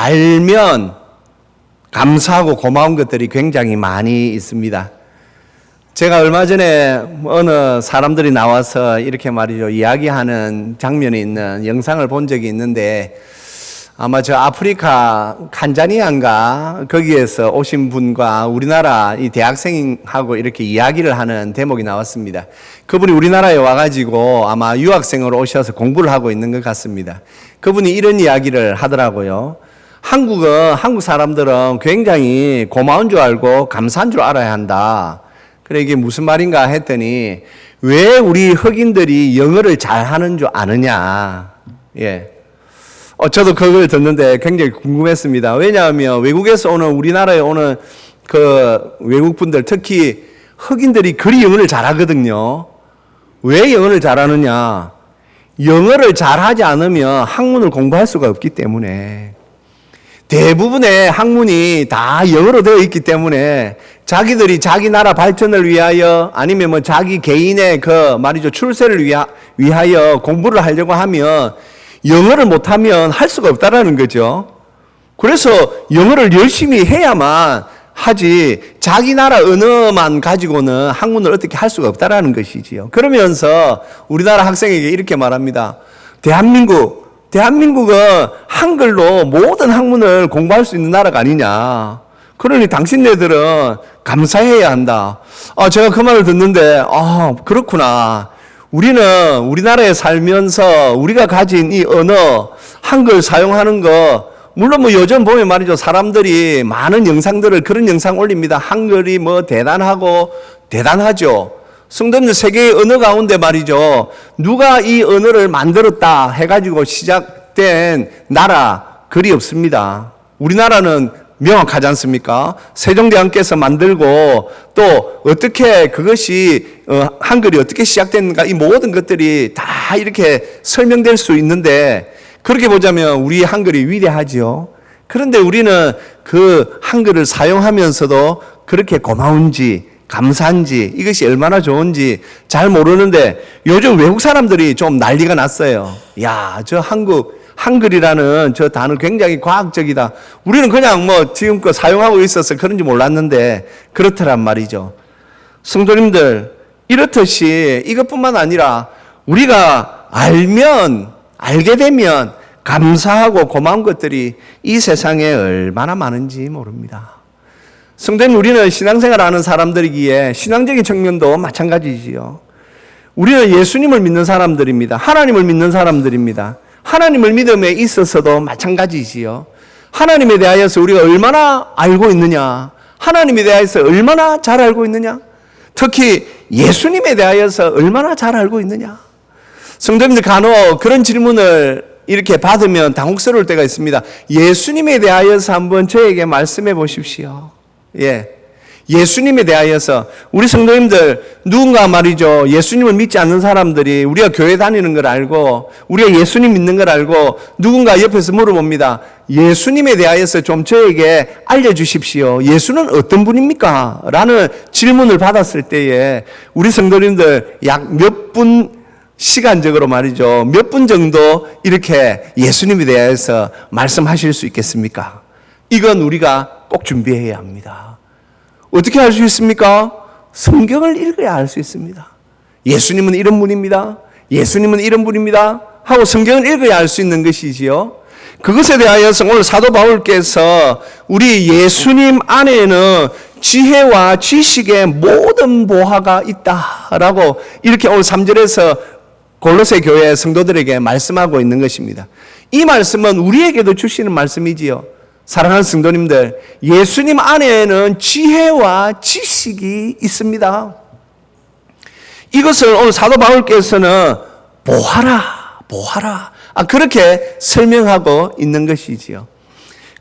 알면 감사하고 고마운 것들이 굉장히 많이 있습니다. 제가 얼마 전에 어느 사람들이 나와서 이렇게 말이죠, 이야기하는 장면이 있는 영상을 본 적이 있는데, 아마 저 아프리카 탄자니아인가 거기에서 오신 분과 우리나라 이 대학생하고 이렇게 이야기를 하는 대목이 나왔습니다. 그분이 우리나라에 와가지고 아마 유학생으로 오셔서 공부를 하고 있는 것 같습니다. 그분이 이런 이야기를 하더라고요. 한국 사람들은 굉장히 고마운 줄 알고 감사한 줄 알아야 한다. 그래, 이게 무슨 말인가 했더니, 왜 우리 흑인들이 영어를 잘하는 줄 아느냐. 예. 저도 그걸 듣는데 굉장히 궁금했습니다. 왜냐하면 외국에서 오는, 우리나라에 오는 그 외국분들, 특히 흑인들이 그리 영어를 잘하거든요. 왜 영어를 잘하느냐? 영어를 잘하지 않으면 학문을 공부할 수가 없기 때문에, 대부분의 학문이 다 영어로 되어 있기 때문에 자기들이 자기 나라 발전을 위하여 아니면 뭐 자기 개인의 그 말이죠, 출세를 위하여 공부를 하려고 하면 영어를 못하면 할 수가 없다라는 거죠. 그래서 영어를 열심히 해야만 하지 자기 나라 언어만 가지고는 학문을 어떻게 할 수가 없다라는 것이지요. 그러면서 우리나라 학생에게 이렇게 말합니다. 대한민국은 한글로 모든 학문을 공부할 수 있는 나라가 아니냐. 그러니 당신네들은 감사해야 한다. 제가 그 말을 듣는데, 그렇구나. 우리는 우리나라에 살면서 우리가 가진 이 언어, 한글 사용하는 거, 물론 뭐 요즘 보면 말이죠, 사람들이 많은 영상들을, 그런 영상 올립니다. 한글이 뭐 대단하죠. 성도님들, 세계의 언어 가운데 말이죠, 누가 이 언어를 만들었다 해가지고 시작된 나라 그리 없습니다. 우리나라는 명확하지 않습니까? 세종대왕께서 만들고 또 어떻게 그것이 한글이 어떻게 시작됐는가, 이 모든 것들이 다 이렇게 설명될 수 있는데, 그렇게 보자면 우리 한글이 위대하지요. 그런데 우리는 그 한글을 사용하면서도 그렇게 고마운지 감사한지, 이것이 얼마나 좋은지 잘 모르는데, 요즘 외국 사람들이 좀 난리가 났어요. 야, 저 한글이라는 저 단어 굉장히 과학적이다. 우리는 그냥 뭐 지금껏 사용하고 있어서 그런지 몰랐는데 그렇더란 말이죠. 성도님들, 이렇듯이 이것뿐만 아니라 우리가 알게 되면 감사하고 고마운 것들이 이 세상에 얼마나 많은지 모릅니다. 성도님, 우리는 신앙생활 하는 사람들이기에 신앙적인 측면도 마찬가지지요. 우리는 예수님을 믿는 사람들입니다. 하나님을 믿는 사람들입니다. 하나님을 믿음에 있어서도 마찬가지지요. 하나님에 대하여서 우리가 얼마나 알고 있느냐, 하나님에 대하여서 얼마나 잘 알고 있느냐, 특히 예수님에 대하여서 얼마나 잘 알고 있느냐. 성도님들, 간혹 그런 질문을 이렇게 받으면 당혹스러울 때가 있습니다. 예수님에 대하여서 한번 저에게 말씀해 보십시오. 예수님에 대하여서, 우리 성도님들 누군가 말이죠, 예수님을 믿지 않는 사람들이 우리가 교회 다니는 걸 알고 우리가 예수님 믿는 걸 알고 누군가 옆에서 물어봅니다. 예수님에 대하여서 좀 저에게 알려주십시오. 예수는 어떤 분입니까? 라는 질문을 받았을 때에 우리 성도님들 약 몇 분 시간적으로 말이죠, 몇 분 정도 이렇게 예수님에 대해서 말씀하실 수 있겠습니까? 이건 우리가 꼭 준비해야 합니다. 어떻게 알 수 있습니까? 성경을 읽어야 알 수 있습니다. 예수님은 이런 분입니다. 예수님은 이런 분입니다. 하고 성경을 읽어야 알 수 있는 것이지요. 그것에 대하여서 오늘 사도 바울께서 우리 예수님 안에는 지혜와 지식의 모든 보화가 있다라고 이렇게 오늘 3절에서 골로새 교회 성도들에게 말씀하고 있는 것입니다. 이 말씀은 우리에게도 주시는 말씀이지요. 사랑하는 성도님들, 예수님 안에는 지혜와 지식이 있습니다. 이것을 오늘 사도 바울께서는 보하라. 그렇게 설명하고 있는 것이지요.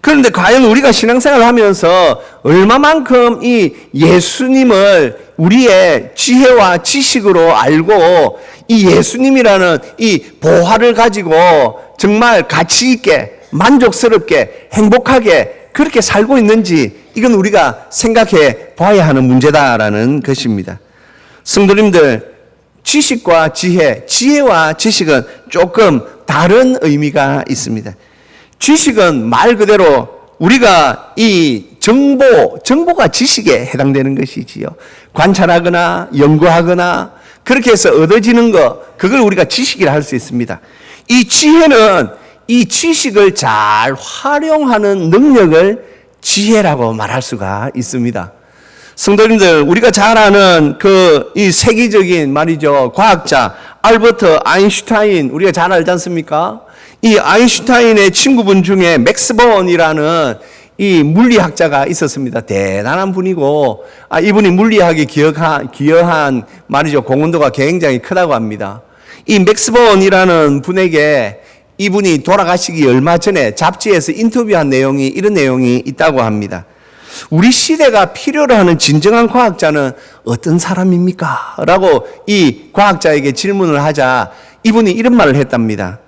그런데 과연 우리가 신앙생활을 하면서 얼마만큼 이 예수님을 우리의 지혜와 지식으로 알고 이 예수님이라는 이 보화를 가지고 정말 가치 있게, 만족스럽게, 행복하게 그렇게 살고 있는지, 이건 우리가 생각해 봐야 하는 문제다라는 것입니다. 성도님들, 지식과 지혜와 지식은 조금 다른 의미가 있습니다. 지식은 말 그대로 우리가 이 정보가 지식에 해당되는 것이지요. 관찰하거나 연구하거나 그렇게 해서 얻어지는 것, 그걸 우리가 지식이라 할 수 있습니다. 이 지혜는 이 지식을 잘 활용하는 능력을 지혜라고 말할 수가 있습니다. 성도님들, 우리가 잘 아는 이 세계적인 말이죠. 과학자, 알버트 아인슈타인, 우리가 잘 알지 않습니까? 이 아인슈타인의 친구분 중에 맥스 본이라는 이 물리학자가 있었습니다. 대단한 분이고, 이분이 물리학에 기여한 말이죠. 공헌도가 굉장히 크다고 합니다. 이 맥스 본이라는 분에게 이분이 돌아가시기 얼마 전에 잡지에서 인터뷰한 내용이 이런 내용이 있다고 합니다. 우리 시대가 필요로 하는 진정한 과학자는 어떤 사람입니까? 라고 이 과학자에게 질문을 하자 이분이 이런 말을 했답니다.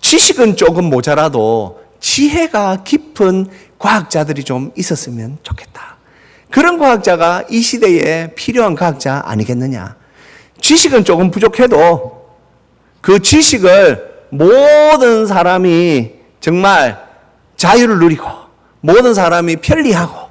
지식은 조금 모자라도 지혜가 깊은 과학자들이 좀 있었으면 좋겠다. 그런 과학자가 이 시대에 필요한 과학자 아니겠느냐. 지식은 조금 부족해도 그 지식을 모든 사람이 정말 자유를 누리고 모든 사람이 편리하고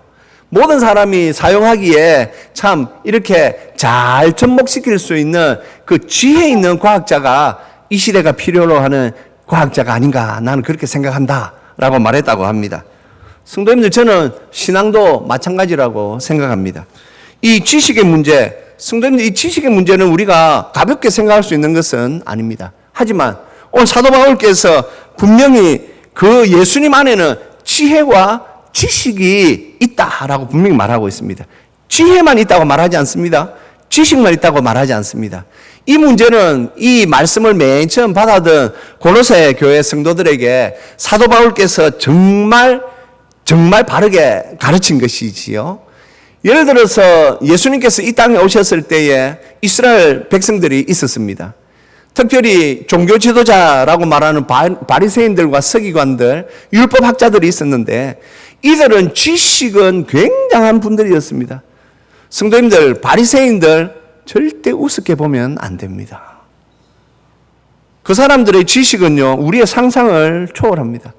모든 사람이 사용하기에 참 이렇게 잘 접목시킬 수 있는 그 지혜 있는 과학자가 이 시대가 필요로 하는 과학자가 아닌가 나는 그렇게 생각한다 라고 말했다고 합니다. 성도님들, 저는 신앙도 마찬가지라고 생각합니다. 이 지식의 문제, 성도님들, 이 지식의 문제는 우리가 가볍게 생각할 수 있는 것은 아닙니다. 하지만 오늘 사도 바울께서 분명히 그 예수님 안에는 지혜와 지식이 있다라고 분명히 말하고 있습니다. 지혜만 있다고 말하지 않습니다. 지식만 있다고 말하지 않습니다. 이 문제는 이 말씀을 맨 처음 받아든 고로새 교회 성도들에게 사도 바울께서 정말 바르게 가르친 것이지요. 예를 들어서 예수님께서 이 땅에 오셨을 때에 이스라엘 백성들이 있었습니다. 특별히 종교 지도자라고 말하는 바리새인들과 서기관들, 율법학자들이 있었는데 이들은 지식은 굉장한 분들이었습니다. 성도님들, 바리새인들 절대 우습게 보면 안 됩니다. 그 사람들의 지식은요, 우리의 상상을 초월합니다.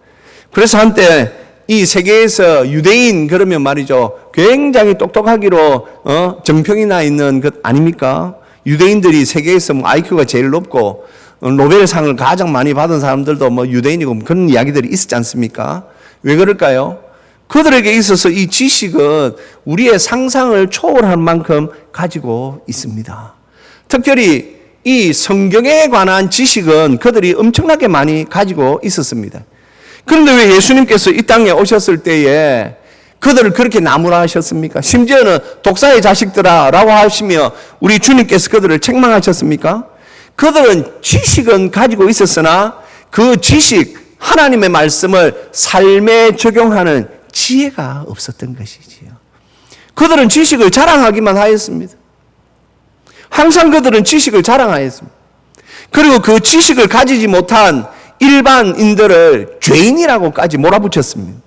그래서 한때 이 세계에서 유대인 그러면 말이죠, 굉장히 똑똑하기로 정평이 나 있는 것 아닙니까? 유대인들이 세계에서 IQ가 제일 높고 노벨상을 가장 많이 받은 사람들도 유대인이고 그런 이야기들이 있었지 않습니까? 왜 그럴까요? 그들에게 있어서 이 지식은 우리의 상상을 초월할 만큼 가지고 있습니다. 특별히 이 성경에 관한 지식은 그들이 엄청나게 많이 가지고 있었습니다. 그런데 왜 예수님께서 이 땅에 오셨을 때에 그들을 그렇게 나무라 하셨습니까? 심지어는 독사의 자식들아 라고 하시며 우리 주님께서 그들을 책망하셨습니까? 그들은 지식은 가지고 있었으나 그 지식, 하나님의 말씀을 삶에 적용하는 지혜가 없었던 것이지요. 그들은 지식을 자랑하기만 하였습니다. 항상 그들은 지식을 자랑하였습니다. 그리고 그 지식을 가지지 못한 일반인들을 죄인이라고까지 몰아붙였습니다.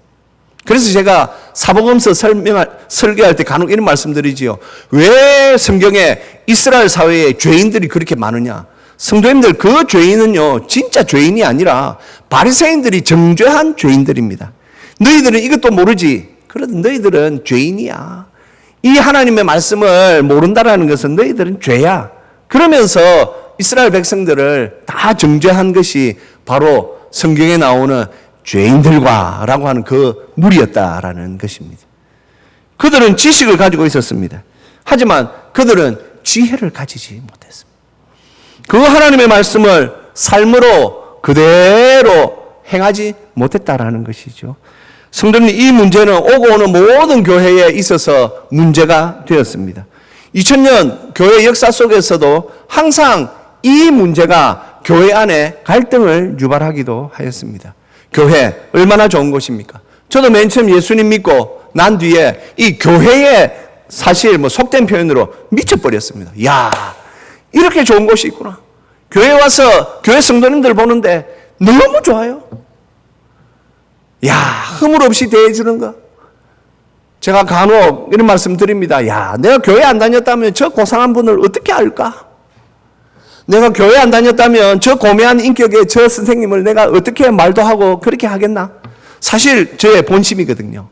그래서 제가 사복음서 설교할 때 간혹 이런 말씀드리지요. 왜 성경에 이스라엘 사회에 죄인들이 그렇게 많으냐? 성도님들, 그 죄인은요, 진짜 죄인이 아니라 바리새인들이 정죄한 죄인들입니다. 너희들은 이것도 모르지. 그래도 너희들은 죄인이야. 이 하나님의 말씀을 모른다라는 것은 너희들은 죄야. 그러면서 이스라엘 백성들을 다 정죄한 것이 바로 성경에 나오는 죄인들과 라고 하는 그 무리였다라는 것입니다. 그들은 지식을 가지고 있었습니다. 하지만 그들은 지혜를 가지지 못했습니다. 그 하나님의 말씀을 삶으로 그대로 행하지 못했다라는 것이죠. 성도님, 이 문제는 오고 오는 모든 교회에 있어서 문제가 되었습니다. 2000년 교회 역사 속에서도 항상 이 문제가 교회 안에 갈등을 유발하기도 하였습니다. 교회 얼마나 좋은 곳입니까? 저도 맨 처음 예수님 믿고 난 뒤에 이 교회에 사실 속된 표현으로 미쳐버렸습니다. 야, 이렇게 좋은 곳이 있구나. 교회 와서 교회 성도님들 보는데 너무 좋아요. 야, 허물 없이 대해주는 거. 제가 간혹 이런 말씀 드립니다. 야, 내가 교회 안 다녔다면 저 고상한 분을 어떻게 알까? 내가 교회 안 다녔다면 저 고매한 인격의 저 선생님을 내가 어떻게 말도 하고 그렇게 하겠나? 사실 저의 본심이거든요.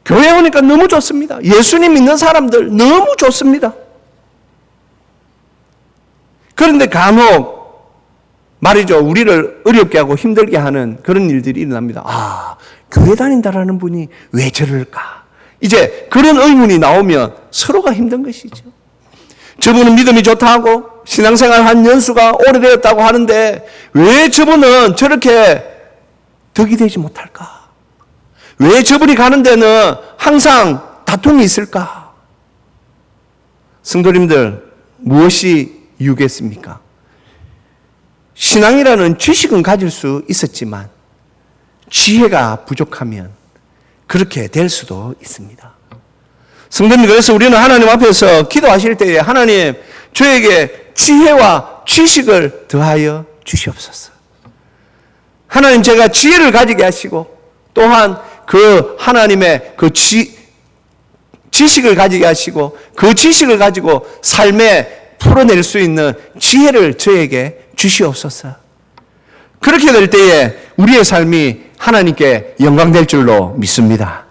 교회 오니까 너무 좋습니다. 예수님 믿는 사람들 너무 좋습니다. 그런데 간혹 말이죠. 우리를 어렵게 하고 힘들게 하는 그런 일들이 일어납니다. 아, 교회 다닌다라는 분이 왜 저럴까? 이제 그런 의문이 나오면 서로가 힘든 것이죠. 저분은 믿음이 좋다고 신앙생활 한 연수가 오래되었다고 하는데 왜 저분은 저렇게 덕이 되지 못할까? 왜 저분이 가는 데는 항상 다툼이 있을까? 성도님들, 무엇이 이유겠습니까? 신앙이라는 지식은 가질 수 있었지만 지혜가 부족하면 그렇게 될 수도 있습니다. 성도님, 그래서 우리는 하나님 앞에서 기도하실 때에 하나님, 저에게 지혜와 지식을 더하여 주시옵소서. 하나님, 제가 지혜를 가지게 하시고 또한 그 하나님의 그 지식을 가지게 하시고 그 지식을 가지고 삶에 풀어낼 수 있는 지혜를 저에게 주시옵소서. 그렇게 될 때에 우리의 삶이 하나님께 영광될 줄로 믿습니다.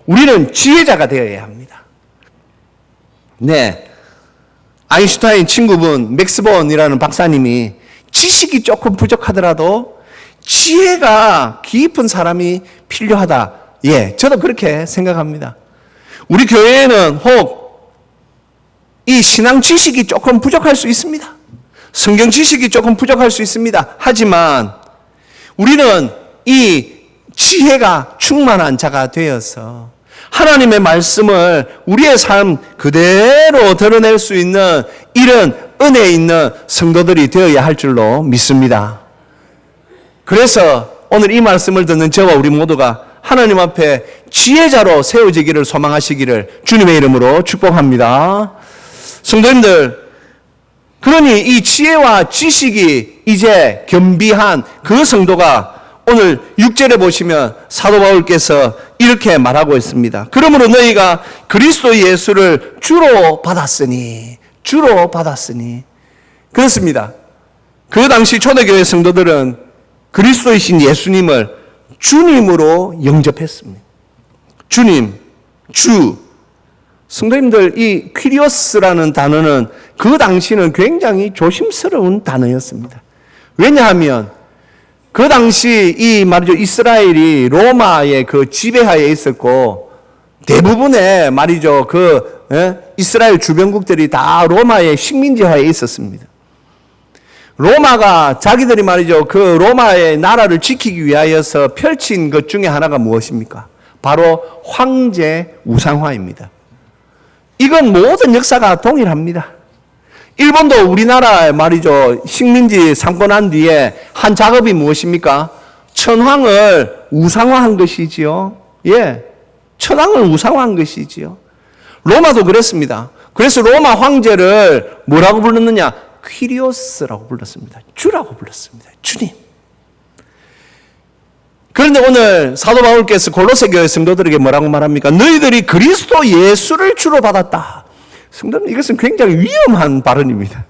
우리는 지혜자가 되어야 합니다. 네, 아인슈타인 친구분 맥스본이라는 박사님이 지식이 조금 부족하더라도 지혜가 깊은 사람이 필요하다. 예, 저도 그렇게 생각합니다. 우리 교회에는 혹 이 신앙 지식이 조금 부족할 수 있습니다. 성경 지식이 조금 부족할 수 있습니다. 하지만 우리는 이 지혜가 충만한 자가 되어서 하나님의 말씀을 우리의 삶 그대로 드러낼 수 있는 이런 은혜 있는 성도들이 되어야 할 줄로 믿습니다. 그래서 오늘 이 말씀을 듣는 저와 우리 모두가 하나님 앞에 지혜자로 세워지기를 소망하시기를 주님의 이름으로 축복합니다. 성도님들, 그러니 이 지혜와 지식이 이제 겸비한 그 성도가 오늘 6절에 보시면 사도 바울께서 이렇게 말하고 있습니다. 그러므로 너희가 그리스도 예수를 주로 받았으니 그렇습니다. 그 당시 초대교회 성도들은 그리스도이신 예수님을 주님으로 영접했습니다. 주님, 주. 성도님들, 이 퀴리오스라는 단어는 그 당시는 굉장히 조심스러운 단어였습니다. 왜냐하면 그 당시 이 말이죠, 이스라엘이 로마의 그 지배하에 있었고 대부분의 말이죠, 이스라엘 주변국들이 다 로마의 식민지하에 있었습니다. 로마가 자기들이 말이죠, 그 로마의 나라를 지키기 위하여서 펼친 것 중에 하나가 무엇입니까? 바로 황제 우상화입니다. 이건 모든 역사가 동일합니다. 일본도 우리나라 말이죠, 식민지 상권한 뒤에 한 작업이 무엇입니까? 천황을 우상화한 것이지요. 예, 천황을 우상화한 것이지요. 로마도 그랬습니다. 그래서 로마 황제를 뭐라고 불렀느냐? 퀴리오스라고 불렀습니다. 주라고 불렀습니다. 주님. 그런데 오늘 사도 바울께서 골로새 교회 성도들에게 뭐라고 말합니까? 너희들이 그리스도 예수를 주로 받았다. 성도님, 이것은 굉장히 위험한 발언입니다.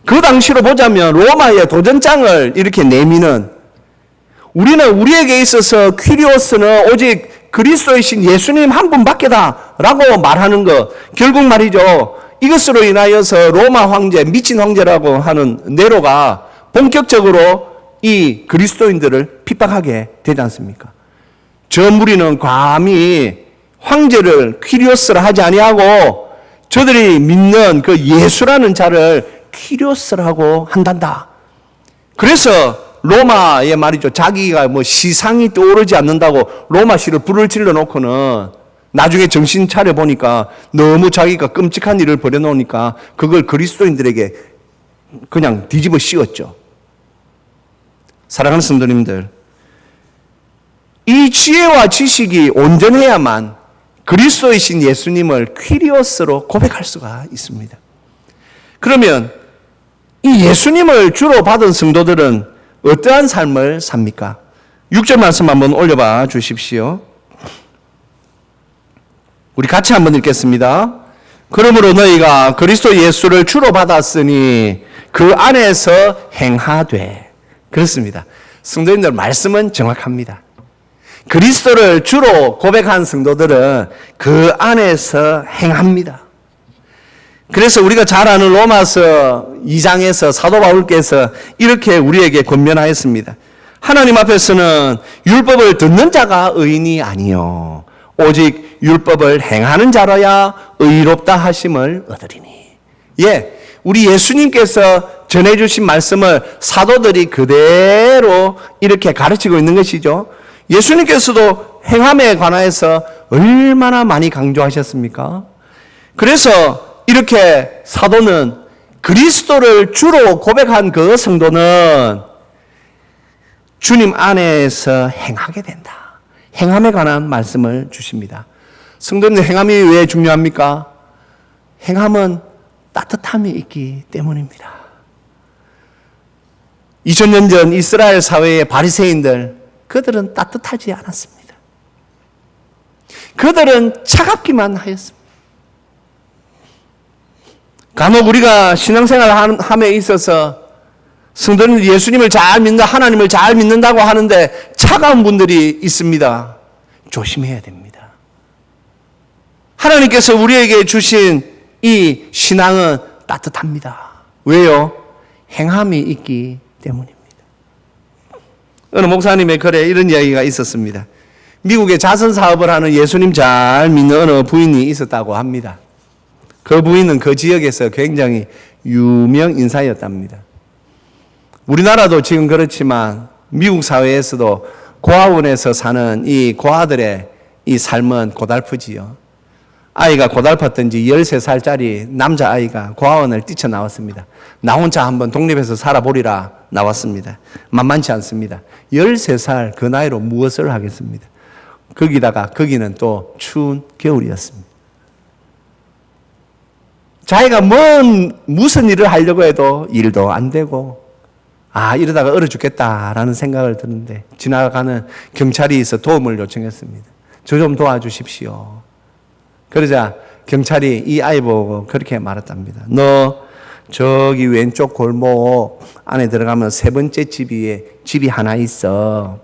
그 당시로 보자면 로마의 도전장을 이렇게 내미는, 우리는 우리에게 있어서 퀴리오스는 오직 그리스도이신 예수님 한 분밖에다 라고 말하는 것, 결국 말이죠, 이것으로 인하여서 로마 황제, 미친 황제라고 하는 네로가 본격적으로 이 그리스도인들을 핍박하게 되지 않습니까? 저 무리는 감히 황제를 퀴리오스라 하지 아니하고 저들이 믿는 그 예수라는 자를 퀴리오스라고 한단다. 그래서 로마의 말이죠, 자기가 뭐 시상이 떠오르지 않는다고 로마시를 불을 질러 놓고는 나중에 정신 차려 보니까 너무 자기가 끔찍한 일을 벌여놓으니까 그걸 그리스도인들에게 그냥 뒤집어 씌웠죠. 사랑하는 성도님들, 이 지혜와 지식이 온전해야만 그리스도이신 예수님을 퀴리오스로 고백할 수가 있습니다. 그러면 이 예수님을 주로 받은 성도들은 어떠한 삶을 삽니까? 6절 말씀 한번 올려봐 주십시오. 우리 같이 한번 읽겠습니다. 그러므로 너희가 그리스도 예수를 주로 받았으니 그 안에서 행하되. 그렇습니다. 성도님들 말씀은 정확합니다. 그리스도를 주로 고백한 성도들은 그 안에서 행합니다. 그래서 우리가 잘 아는 로마서 2장에서 사도 바울께서 이렇게 우리에게 권면하였습니다. 하나님 앞에서는 율법을 듣는 자가 의인이 아니요 오직 율법을 행하는 자라야 의롭다 하심을 얻으리니. 예, 우리 예수님께서 전해주신 말씀을 사도들이 그대로 이렇게 가르치고 있는 것이죠. 예수님께서도 행함에 관하여서 얼마나 많이 강조하셨습니까? 그래서 이렇게 사도는 그리스도를 주로 고백한 그 성도는 주님 안에서 행하게 된다. 행함에 관한 말씀을 주십니다. 성도님, 행함이 왜 중요합니까? 행함은 따뜻함이 있기 때문입니다. 2000년 전 이스라엘 사회의 바리새인들, 그들은 따뜻하지 않았습니다. 그들은 차갑기만 하였습니다. 간혹 우리가 신앙생활 함에 있어서 성도는 예수님을 잘 믿는다, 하나님을 잘 믿는다고 하는데 차가운 분들이 있습니다. 조심해야 됩니다. 하나님께서 우리에게 주신 이 신앙은 따뜻합니다. 왜요? 행함이 있기 때문입니다. 어느 목사님의 글에 이런 이야기가 있었습니다. 미국에 자선 사업을 하는 예수님 잘 믿는 어느 부인이 있었다고 합니다. 그 부인은 그 지역에서 굉장히 유명 인사였답니다. 우리나라도 지금 그렇지만 미국 사회에서도 고아원에서 사는 이 고아들의 이 삶은 고달프지요. 아이가 고달팠던지 13살짜리 남자아이가 고아원을 뛰쳐나왔습니다. 나 혼자 한번 독립해서 살아보리라 나왔습니다. 만만치 않습니다. 13살 그 나이로 무엇을 하겠습니다. 거기는 또 추운 겨울이었습니다. 자기가 무슨 일을 하려고 해도 일도 안 되고, 이러다가 얼어 죽겠다라는 생각을 드는데 지나가는 경찰이 있어 도움을 요청했습니다. 저 좀 도와주십시오. 그러자 경찰이 이 아이 보고 그렇게 말했답니다. 너 저기 왼쪽 골목 안에 들어가면 세 번째 집이 하나 있어.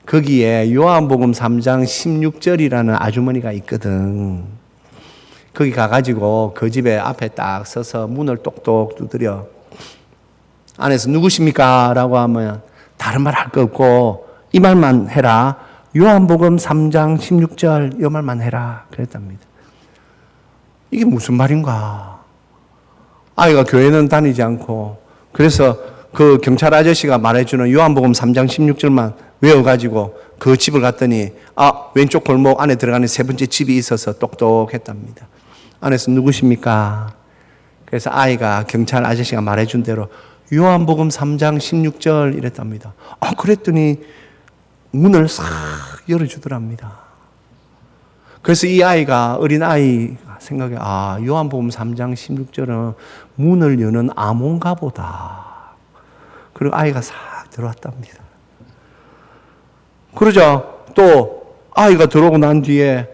거기에 요한복음 3장 16절이라는 아주머니가 있거든. 거기 가가지고 그 집에 앞에 딱 서서 문을 똑똑 두드려. 안에서 누구십니까? 라고 하면 다른 말 할 거 없고 이 말만 해라. 요한복음 3장 16절 이 말만 해라. 그랬답니다. 이게 무슨 말인가? 아이가 교회는 다니지 않고 그래서 그 경찰 아저씨가 말해주는 요한복음 3장 16절만 외워가지고 그 집을 갔더니 왼쪽 골목 안에 들어가는 세 번째 집이 있어서 똑똑했답니다. 안에서 누구십니까? 그래서 아이가 경찰 아저씨가 말해준 대로 요한복음 3장 16절 이랬답니다. 그랬더니 문을 싹 열어주더랍니다. 그래서 이 아이가, 어린 아이가 생각해, 요한복음 3장 16절은 문을 여는 암호인가 보다. 그리고 아이가 싹 들어왔답니다. 그러자 또 아이가 들어오고 난 뒤에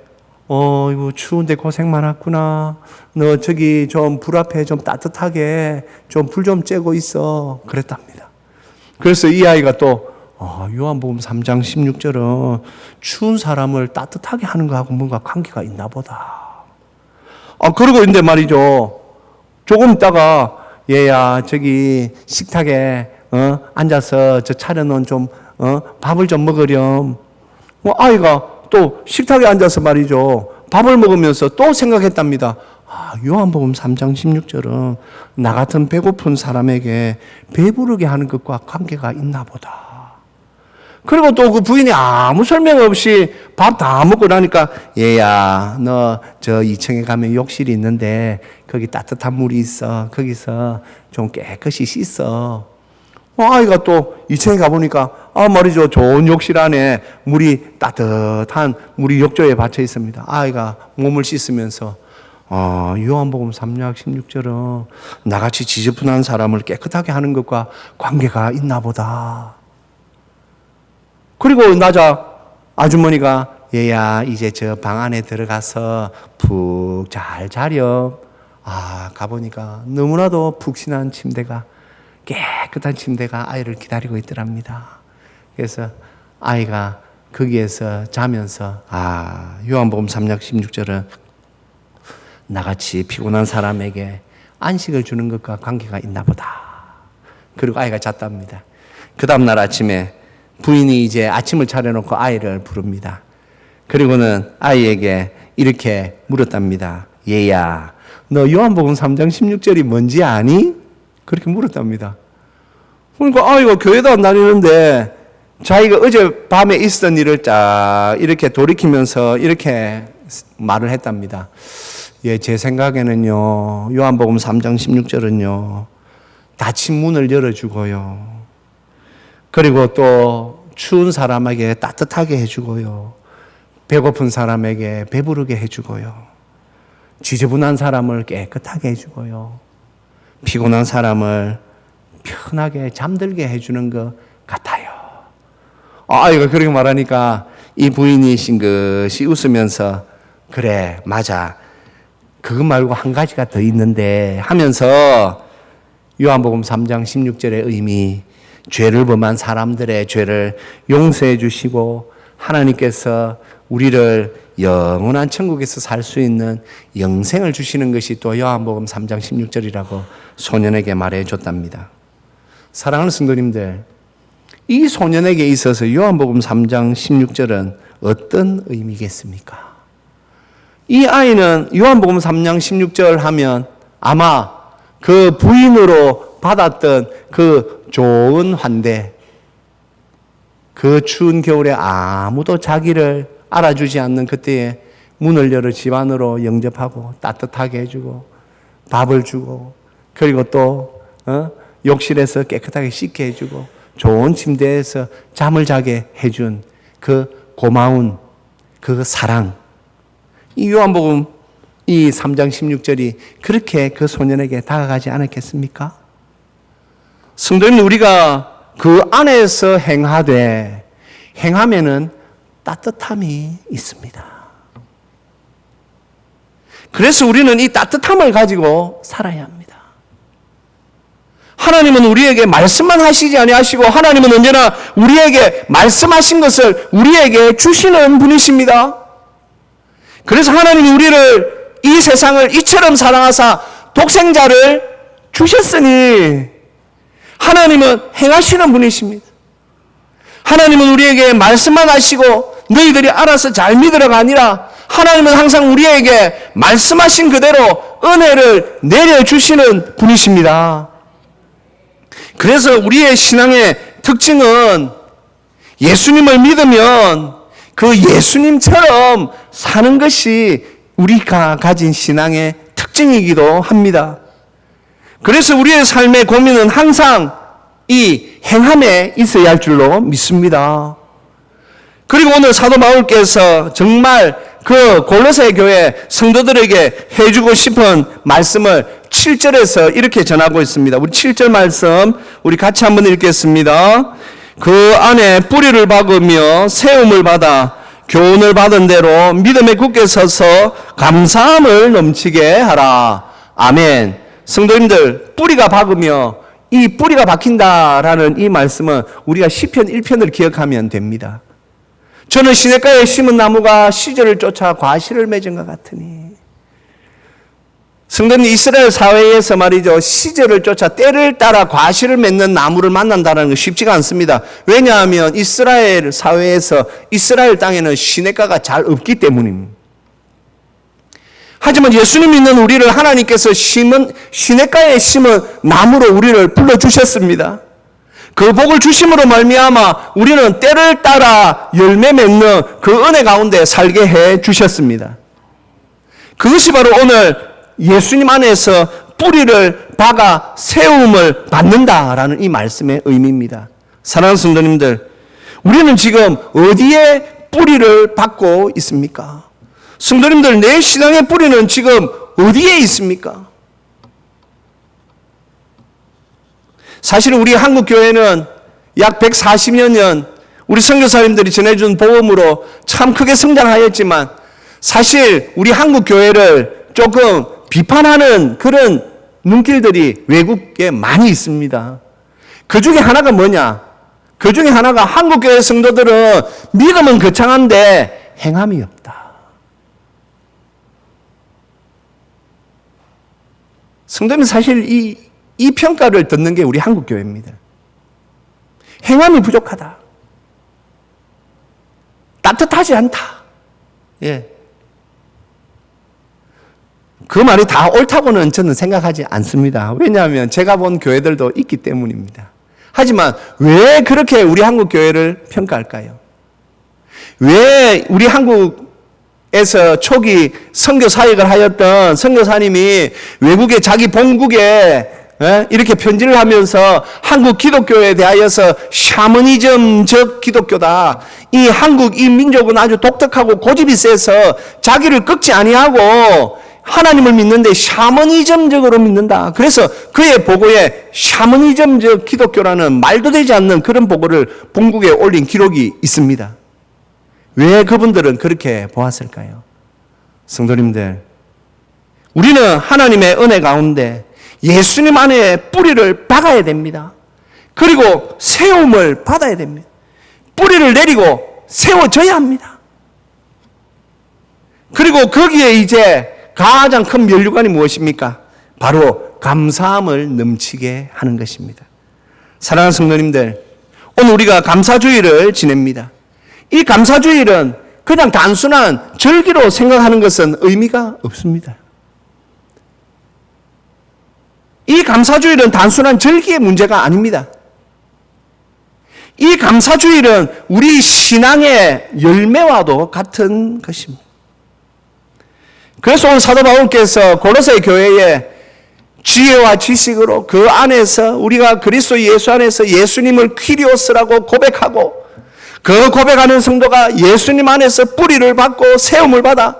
이거 추운데 고생 많았구나. 너 저기 좀 불 앞에 좀 따뜻하게 좀 불 좀 쬐고 있어. 그랬답니다. 그래서 이 아이가 또 요한복음 3장 16절은 추운 사람을 따뜻하게 하는 거하고 뭔가 관계가 있나 보다. 그러고 있는데 말이죠. 조금 있다가 얘야 저기 식탁에 앉아서 저 차려놓은 좀 밥을 좀 먹으렴. 아이가 또 식탁에 앉아서 말이죠. 밥을 먹으면서 또 생각했답니다. 요한복음 3장 16절은 나 같은 배고픈 사람에게 배부르게 하는 것과 관계가 있나 보다. 그리고 또 그 부인이 아무 설명 없이 밥 다 먹고 나니까 얘야 너 저 2층에 가면 욕실이 있는데 거기 따뜻한 물이 있어. 거기서 좀 깨끗이 씻어. 아이가 또 2층에 가보니까 말이죠. 좋은 욕실 안에 물이 따뜻한 물이 욕조에 받쳐 있습니다. 아이가 몸을 씻으면서 요한복음 3장 16절은 나같이 지저분한 사람을 깨끗하게 하는 것과 관계가 있나 보다. 그리고 나자 아주머니가 얘야 이제 저 방 안에 들어가서 푹 잘 자렴. 가보니까 너무나도 푹신한 침대가 깨끗한 침대가 아이를 기다리고 있더랍니다. 그래서 아이가 거기에서 자면서 요한복음 3장 16절은 나같이 피곤한 사람에게 안식을 주는 것과 관계가 있나 보다. 그리고 아이가 잤답니다. 그 다음날 아침에 부인이 이제 아침을 차려놓고 아이를 부릅니다. 그리고는 아이에게 이렇게 물었답니다. 얘야, 너 요한복음 3장 16절이 뭔지 아니? 그렇게 물었답니다. 그러니까 아이가 교회도 안 다니는데 자기가 어젯밤에 있었던 일을 쫙 이렇게 돌이키면서 이렇게 말을 했답니다. 예, 제 생각에는요, 요한복음 3장 16절은요, 닫힌 문을 열어주고요. 그리고 또 추운 사람에게 따뜻하게 해주고요. 배고픈 사람에게 배부르게 해주고요. 지저분한 사람을 깨끗하게 해주고요. 피곤한 사람을 편하게 잠들게 해주는 것 같아요. 아이가 그렇게 말하니까 이 부인이 싱긋이 웃으면서 그래, 맞아. 그것 말고 한 가지가 더 있는데 하면서 요한복음 3장 16절의 의미, 죄를 범한 사람들의 죄를 용서해 주시고 하나님께서 우리를 영원한 천국에서 살 수 있는 영생을 주시는 것이 또 요한복음 3장 16절이라고 소년에게 말해 줬답니다. 사랑하는 성도님들, 이 소년에게 있어서 요한복음 3장 16절은 어떤 의미겠습니까? 이 아이는 요한복음 3장 16절 하면 아마 그 부인으로 받았던 그 좋은 환대, 그 추운 겨울에 아무도 자기를 알아주지 않는 그때에 문을 열어 집 안으로 영접하고 따뜻하게 해주고 밥을 주고 그리고 또 욕실에서 깨끗하게 씻게 해주고 좋은 침대에서 잠을 자게 해준 그 고마운 그 사랑, 이 요한복음 이 3장 16절이 그렇게 그 소년에게 다가가지 않았겠습니까? 성도님, 우리가 그 안에서 행하면은 따뜻함이 있습니다. 그래서 우리는 이 따뜻함을 가지고 살아야 합니다. 하나님은 우리에게 말씀만 하시지 아니하시고 하나님은 언제나 우리에게 말씀하신 것을 우리에게 주시는 분이십니다. 그래서 하나님이 우리를 이 세상을 이처럼 사랑하사 독생자를 주셨으니 하나님은 행하시는 분이십니다. 하나님은 우리에게 말씀만 하시고 너희들이 알아서 잘 믿으라가 아니라 하나님은 항상 우리에게 말씀하신 그대로 은혜를 내려주시는 분이십니다. 그래서 우리의 신앙의 특징은 예수님을 믿으면 그 예수님처럼 사는 것이 우리가 가진 신앙의 특징이기도 합니다. 그래서 우리의 삶의 고민은 항상 이 행함에 있어야 할 줄로 믿습니다. 그리고 오늘 사도 바울께서 정말 그 골로새 교회 성도들에게 해주고 싶은 말씀을 7절에서 이렇게 전하고 있습니다. 우리 7절 말씀 우리 같이 한번 읽겠습니다. 그 안에 뿌리를 박으며 세움을 받아 교훈을 받은 대로 믿음에 굳게 서서 감사함을 넘치게 하라. 아멘. 성도님들, 뿌리가 박으며 이 뿌리가 박힌다라는 이 말씀은 우리가 시편 1편을 기억하면 됩니다. 저는 시냇가에 심은 나무가 시절을 쫓아 과실을 맺은 것 같으니. 성도님, 이스라엘 사회에서 말이죠, 시절을 쫓아 때를 따라 과실을 맺는 나무를 만난다는 건 쉽지가 않습니다. 왜냐하면 이스라엘 사회에서 이스라엘 땅에는 시냇가가 잘 없기 때문입니다. 하지만 예수님 믿는 우리를 하나님께서 시냇가에 심은 나무로 우리를 불러주셨습니다. 그 복을 주심으로 말미암아 우리는 때를 따라 열매 맺는 그 은혜 가운데 살게 해 주셨습니다. 그것이 바로 오늘 예수님 안에서 뿌리를 박아 세움을 받는다라는 이 말씀의 의미입니다. 사랑하는 성도님들, 우리는 지금 어디에 뿌리를 박고 있습니까? 성도님들, 내 신앙의 뿌리는 지금 어디에 있습니까? 사실 우리 한국교회는 약 140여 년 우리 선교사님들이 전해준 복음으로 참 크게 성장하였지만 사실 우리 한국교회를 조금 비판하는 그런 눈길들이 외국에 많이 있습니다. 그 중에 하나가 뭐냐? 그 중에 하나가 한국교회 성도들은 믿음은 거창한데 행함이 없다. 성도는 사실 이 평가를 듣는 게 우리 한국교회입니다. 행함이 부족하다. 따뜻하지 않다. 예. 그 말이 다 옳다고는 저는 생각하지 않습니다. 왜냐하면 제가 본 교회들도 있기 때문입니다. 하지만 왜 그렇게 우리 한국 교회를 평가할까요? 왜 우리 한국에서 초기 선교 사역을 하였던 선교사님이 외국에 자기 본국에 이렇게 편지를 하면서 한국 기독교에 대하여서 샤머니즘적 기독교다. 이 한국 이 민족은 아주 독특하고 고집이 세서 자기를 꺾지 아니하고 하나님을 믿는데 샤머니즘적으로 믿는다. 그래서 그의 보고에 샤머니즘적 기독교라는 말도 되지 않는 그런 보고를 본국에 올린 기록이 있습니다. 왜 그분들은 그렇게 보았을까요? 성도님들, 우리는 하나님의 은혜 가운데 예수님 안에 뿌리를 박아야 됩니다. 그리고 세움을 받아야 됩니다. 뿌리를 내리고 세워져야 합니다. 그리고 거기에 이제 가장 큰 면류관이 무엇입니까? 바로 감사함을 넘치게 하는 것입니다. 사랑하는 성도님들, 오늘 우리가 감사주일을 지냅니다. 이 감사주일은 그냥 단순한 절기로 생각하는 것은 의미가 없습니다. 이 감사주일은 단순한 절기의 문제가 아닙니다. 이 감사주일은 우리 신앙의 열매와도 같은 것입니다. 그래서 오늘 사도 바울께서 고로새 교회에 지혜와 지식으로 그 안에서 우리가 그리스도 예수 안에서 예수님을 퀴리오스라고 고백하고 그 고백하는 성도가 예수님 안에서 뿌리를 받고 세움을 받아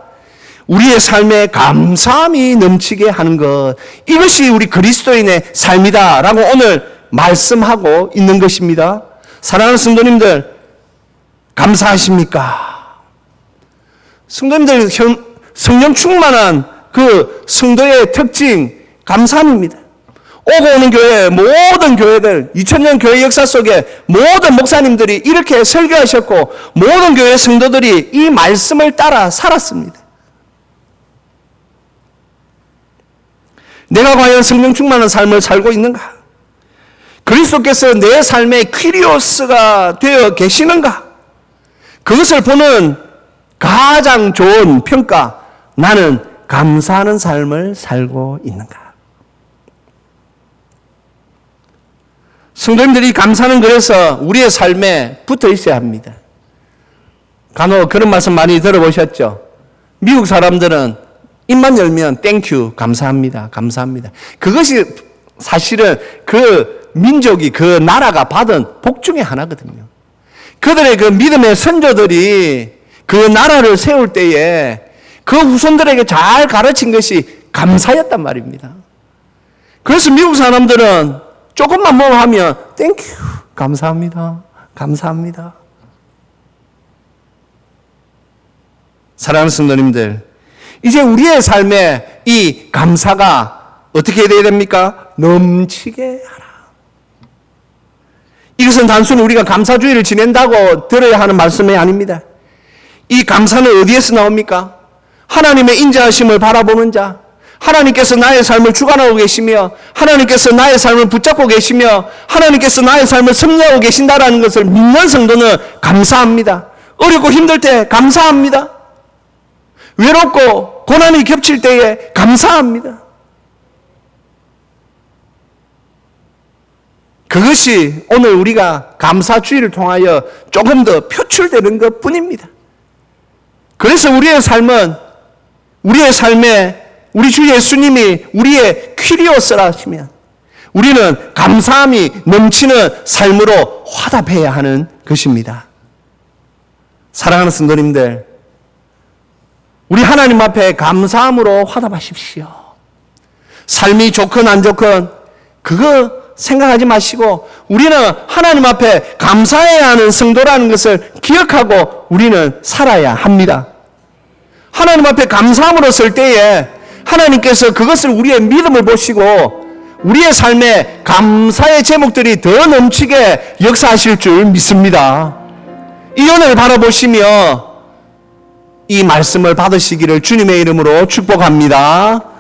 우리의 삶에 감사함이 넘치게 하는 것, 이것이 우리 그리스도인의 삶이다라고 오늘 말씀하고 있는 것입니다. 사랑하는 성도님들, 감사하십니까? 성도님들, 성령 충만한 그 성도의 특징, 감사함입니다. 오고 오는 교회, 모든 교회들, 2000년 교회 역사 속에 모든 목사님들이 이렇게 설교하셨고 모든 교회 성도들이 이 말씀을 따라 살았습니다. 내가 과연 성령 충만한 삶을 살고 있는가? 그리스도께서 내 삶의 퀴리오스가 되어 계시는가? 그것을 보는 가장 좋은 평가, 나는 감사하는 삶을 살고 있는가? 성도님들이 감사는 그래서 우리의 삶에 붙어 있어야 합니다. 간혹 그런 말씀 많이 들어보셨죠? 미국 사람들은 입만 열면 땡큐, 감사합니다, 감사합니다. 그것이 사실은 그 민족이, 그 나라가 받은 복 중에 하나거든요. 그들의 그 믿음의 선조들이 그 나라를 세울 때에 그 후손들에게 잘 가르친 것이 감사였단 말입니다. 그래서 미국 사람들은 조금만 뭐 하면 땡큐, 감사합니다, 감사합니다. 사랑하는 성도님들, 이제 우리의 삶에 이 감사가 어떻게 되어야 됩니까? 넘치게 하라. 이것은 단순히 우리가 감사주의를 지낸다고 들어야 하는 말씀이 아닙니다. 이 감사는 어디에서 나옵니까? 하나님의 인자하심을 바라보는 자, 하나님께서 나의 삶을 주관하고 계시며 하나님께서 나의 삶을 붙잡고 계시며 하나님께서 나의 삶을 섭리하고 계신다라는 것을 믿는 성도는 감사합니다. 어렵고 힘들 때 감사합니다. 외롭고 고난이 겹칠 때에 감사합니다. 그것이 오늘 우리가 감사주의를 통하여 조금 더 표출되는 것 뿐입니다. 그래서 우리의 삶은, 우리의 삶에 우리 주 예수님이 우리의 퀴리오스라 하시면 우리는 감사함이 넘치는 삶으로 화답해야 하는 것입니다. 사랑하는 성도님들, 우리 하나님 앞에 감사함으로 화답하십시오. 삶이 좋건 안 좋건 그거 생각하지 마시고 우리는 하나님 앞에 감사해야 하는 성도라는 것을 기억하고 우리는 살아야 합니다. 하나님 앞에 감사함으로 설 때에 하나님께서 그것을 우리의 믿음을 보시고 우리의 삶에 감사의 제목들이 더 넘치게 역사하실 줄 믿습니다. 이 은혜를 바라보시며 이 말씀을 받으시기를 주님의 이름으로 축복합니다.